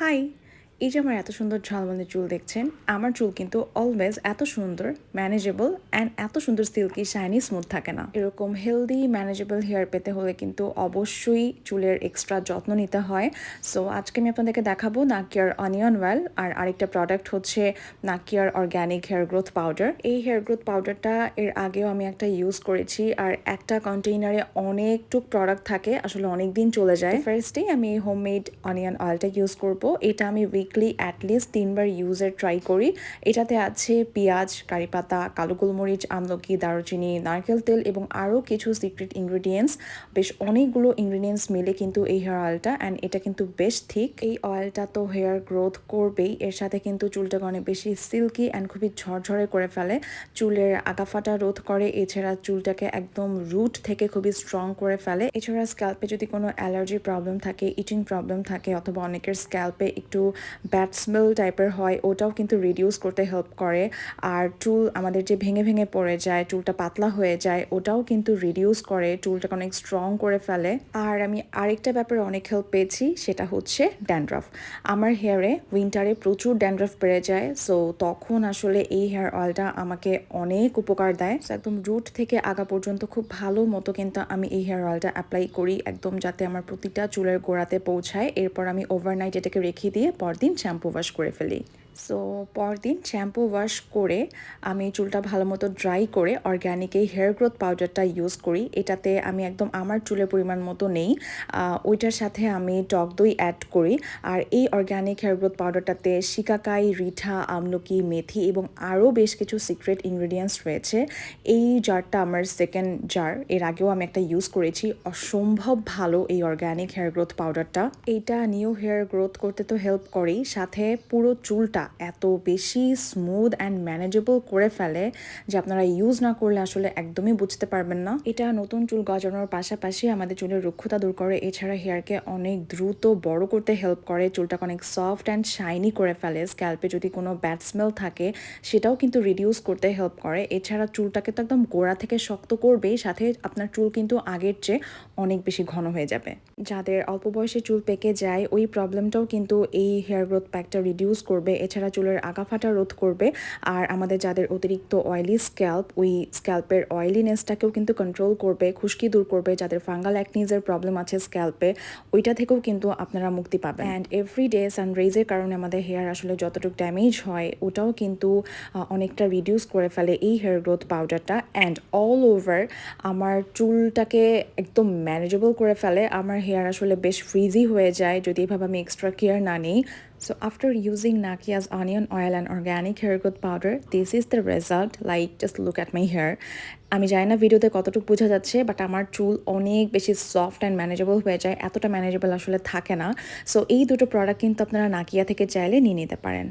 High! এই যে আমার এত সুন্দর ঝলমলে চুল দেখছেন, আমার চুল কিন্তু অলওয়েজ এত সুন্দর, ম্যানেজেবল অ্যান্ড এত সুন্দর সিল্কি, শাইনি, স্মুথ থাকে না। এরকম হেলদি, ম্যানেজেবল হেয়ার পেতে হলে কিন্তু অবশ্যই চুলের এক্সট্রা যত্ন নিতে হয়। সো আজকে আমি আপনাদেরকে দেখাবো নাকিয়ার অনিয়ন অয়েল, আর আরেকটা প্রোডাক্ট হচ্ছে নাকিয়ার অর্গ্যানিক হেয়ার গ্রোথ পাউডার। এই হেয়ার গ্রোথ পাউডারটা এর আগেও আমি একটা ইউজ করেছি, আর একটা কন্টেইনারে অনেকটুক প্রোডাক্ট থাকে, আসলে অনেক দিন চলে যায়। ফার্স্টেই আমি হোমমেড অনিয়ন অয়েলটা ইউজ করব। এটা আমি উইকলি অ্যাটলিস্ট 3বার ইউজের ট্রাই করি। এটাতে আছে পেঁয়াজ, কারি পাতা, কালো গোলমরিচ, আমলকি, দারুচিনি, নারকেল তেল এবং আরও কিছু সিক্রেট ইনগ্রিডিয়েন্টস। বেশ অনেকগুলো ইনগ্রিডিয়েন্টস মিলে কিন্তু এই হেয়ার অয়েলটা, অ্যান্ড এটা কিন্তু বেশ থিক। এই অয়েলটা তো হেয়ার গ্রোথ করবেই, এর সাথে কিন্তু চুলটাকে অনেক বেশি সিল্কি অ্যান্ড খুবই ঝরঝরে করে ফেলে, চুলের আগাফাটা রোধ করে, এছাড়া চুলটাকে একদম রুট থেকে খুবই স্ট্রং করে ফেলে। এছাড়া স্ক্যাল্পে যদি কোনো অ্যালার্জি প্রবলেম থাকে, ইচিং প্রবলেম থাকে, অথবা অনেকের স্ক্যাল্পে একটু ব্যাড স্মেল টাইপের হয়, ওটাও কিন্তু রিডিউস করতে হেল্প করে। আর চুল আমাদের যে ভেঙে ভেঙে পড়ে যায়, চুলটা পাতলা হয়ে যায়, ওটাও কিন্তু রিডিউস করে, চুলটাকে অনেক স্ট্রং করে ফেলে। আর আমি আরেকটা ব্যাপারে অনেক হেল্প পেয়েছি, সেটা হচ্ছে ড্যান্ড্রাফ। আমার হেয়ারে উইন্টারে প্রচুর ড্যান্ড্রাফ বেড়ে যায়, সো তখন আসলে এই হেয়ার অয়েলটা আমাকে অনেক উপকার দেয়। একদম রুট থেকে আগা পর্যন্ত খুব ভালো মতো কিন্তু আমি এই হেয়ার অয়েলটা অ্যাপ্লাই করি, একদম যাতে আমার প্রতিটা চুলের গোড়াতে পৌঁছায়। এরপর আমি ওভারনাইট এটাকে রেখে দিয়ে পরদিন শ্যাম্পু ওয়াশ করে ফেলি। সো পরদিন শ্যাম্পু ওয়াশ করে আমি চুলটা ভালো মতো ড্রাই করে অর্গ্যানিক এই হেয়ার গ্রোথ পাউডারটা ইউজ করি। এটাতে আমি একদম আমার চুলের পরিমাণ মতো নেই, ওইটার সাথে আমি টক দই অ্যাড করি। আর এই অর্গ্যানিক হেয়ার গ্রোথ পাউডারটাতে শিকাকাই, রিঠা, আমলকি, মেথি এবং আরও বেশ কিছু সিক্রেট ইনগ্রিডিয়েন্টস রয়েছে। এই জারটা আমার সেকেন্ড জার, এর আগেও আমি একটা ইউজ করেছি, অসম্ভব ভালো এই অর্গ্যানিক হেয়ার গ্রোথ পাউডারটা। এইটা নিউ হেয়ার গ্রোথ করতে তো হেল্প করেই, সাথে পুরো চুলটা এত বেশি স্মুথ অ্যান্ড ম্যানেজেবল করে ফেলে যে আপনারা ইউজ না করলে আসলে একদমই বুঝতে পারবেন না। এটা নতুন চুল গজানোর পাশাপাশি আমাদের চুলের রুক্ষতা দূর করে, এছাড়া হেয়ারকে অনেক দ্রুত বড় করতে হেল্প করে, চুলটাকে অনেক সফট অ্যান্ড শাইনি করে ফেলে। স্ক্যাল্পে যদি কোনো ব্যাড স্মেল থাকে সেটাও কিন্তু রিডিউস করতে হেল্প করে। এছাড়া চুলটাকে তো একদম গোড়া থেকে শক্ত করবেই, সাথে আপনার চুল কিন্তু আগের চেয়ে অনেক বেশি ঘন হয়ে যাবে। যাদের অল্প বয়সে চুল পেকে যায়, ওই প্রবলেমটাও কিন্তু এই হেয়ার গ্রোথ প্যাকটা রিডিউস করবে। এছাড়া চুলের আগাফাটা রোধ করবে। আর আমাদের যাদের অতিরিক্ত অয়েলি স্ক্যাল্প, ওই স্ক্যাল্পের অয়েলিনেসটাকেও কিন্তু কন্ট্রোল করবে, খুশকি দূর করবে। যাদের ফাঙ্গাল অ্যাকনিজের প্রবলেম আছে স্ক্যাল্পে, ওইটা থেকেও কিন্তু আপনারা মুক্তি পাবেন। অ্যান্ড এভরিডে সানরাইজের কারণে আমাদের হেয়ার আসলে যতটুকু ড্যামেজ হয়, ওটাও কিন্তু অনেকটা রিডিউস করে ফেলে এই হেয়ার গ্রোথ পাউডারটা। অ্যান্ড অল ওভার আমার চুলটাকে একদম ম্যানেজেবল করে ফেলে। আমার হেয়ার আসলে বেশ ফ্রিজি হয়ে যায় যদি এভাবে আমি এক্সট্রা কেয়ার না নিই। So after using Nakia's onion oil and organic hair growth powder, this is the result. Like, just look at my hair. আমি জানি না ভিডিওতে কতটুকু বোঝা যাচ্ছে, বাট আমার চুল অনেক বেশি সফট অ্যান্ড ম্যানেজেবল হয়ে যায়, এতটা ম্যানেজেবল আসলে থাকে না। সো এই দুটো প্রোডাক্ট কিন্তু আপনারা নাকিয়া থেকে চাইলে নিয়ে নিতে পারেন।